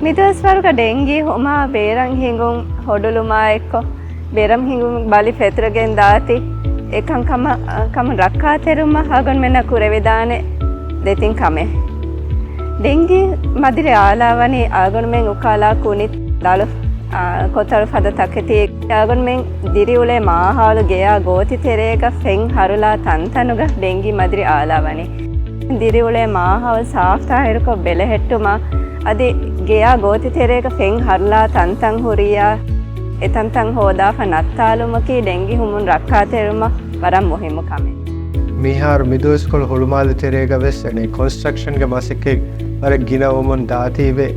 මිදස්වරුක ඩෙංගි හොමා බේරම් හිඟුම් හොඩුලුමා එක්කො බේරම් හිඟුම් බලි පෙතරගෙන් දාති එකන් කම රක්කා තෙරුම හගන් මෙන්න කුරෙවිදානේ දෙතින් කමේ ඩෙංගි මදිරි ආලාවනි ආගන් මෙන් උකාලා කුනිත් දාලු කොතල් පද තකති ආගන් මෙන් දිරිඋලේ මාහාලු ගෙයා ගෝති තෙරේක ෆෙන් හරුලා තන්තනුග ඩෙංගි මදිරි ආලාවනි දිරිඋලේ මාහාව සාෆ්තා හිරකො බෙලහෙට්ටුමා අදි ගෙයා ගෝති තෙරේක ෆෙන් හරුලා තන්තන් හුරියා එතන්තන් හෝදා ෆනත්තාලුමකි ඩෙංගි හුමුන් රක්කා තෙරුම වරම් මොහිම කමේ මිහාර මිදුස්කොල් හොළුමාල තෙරේක වෙස්සනේ කන්ස්ට්‍රක්ෂන් ගේ මාසිකේ වර ගින වමුන් දාතිවේ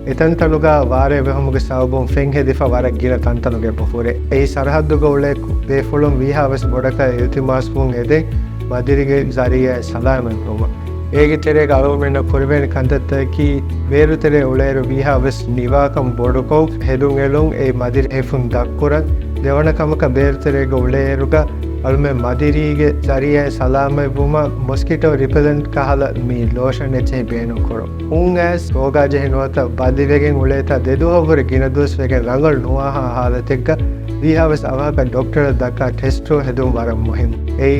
එතන්තනුගා වාරේ වෙහමුගේ සවබොන් ෆෙන් හෙදිෆා වර ගින තන්තනුගේ පොහුරේ ඒ සරහද්දුග උලේ වේ ෆොලොම් විහාවස් බොඩක යුතිමාස් මුන් එදේ මදිරිගේ සරිය සලාමන් ප්‍රොම ඒගේ තෙරේක අලුමෙන්න පුරවෙන කන්තත්තකි වේරු තෙරේ උලේරු විහාවස් නිවාකම් බොඩකෝ හෙදුන් එලුන් ඒ මදිරි එෆුන් දක්කුරන් දෙවනකමක බේරු තෙරේක උලේරුග අලුමෙ මදිරිගේ සරිය සලාමයි බුම මොස්කිටෝ රිපෙලන්ට් කහල මේ ලෝෂන් එච්චේ බේනු කොරො උන් ඇස් රෝගා ජෙහිනවත බදිවෙගෙන් උලේත දෙදුවවර ගින දුස් වෙගෙන් රංගල් නොවා හාලතෙක්ක විහාවස් අවාක ඩොක්ටර් දක්කා ටෙස්ටෝ හෙදුන් වරම් මොහිම් ඒ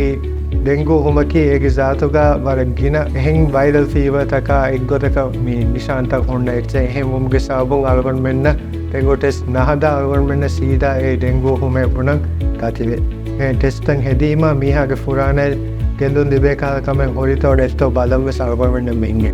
ಡೆಂಗು ಹುಮಕಿ ಏಗೆ ಜಾತುಗ ವರ ಗಿನ ಹೆಂಗ್ ವೈರಲ್ ಫೀವರ್ ತಕ ಎಗ್ಗೊತಕ ಮೀ ನಿಶಾಂತ ಹೊಂಡ ಎಚ್ಚೆ ಹೆ ಮುಮ್ಗೆ ಸಾಬುಂಗ್ ಅಲ್ಗೊಂಡ್ ಮೆನ್ನ ಡೆಂಗು ಟೆಸ್ಟ್ ನಹದ ಅಲ್ಗೊಂಡ್ ಮೆನ್ನ ಸೀದಾ ಏ ಡೆಂಗು ಹುಮೆ ಪುಣಂಗ್ ತಾತಿವೆ ಹೆ ಟೆಸ್ಟ್ ತಂಗ್ ಹೆದೀಮ ಮೀಹಾಗೆ ಫುರಾನೆ ಕೆಂದುನ್ ದಿಬೇಕ ಕಮೆ ಹೊರಿತೋಡ್ ಎಷ್ಟೋ ಬಲಂಗೆ ಸಾಲ್ಗೊಂಡ್ ಮೆನ್ನ ಮೆಂಗೆ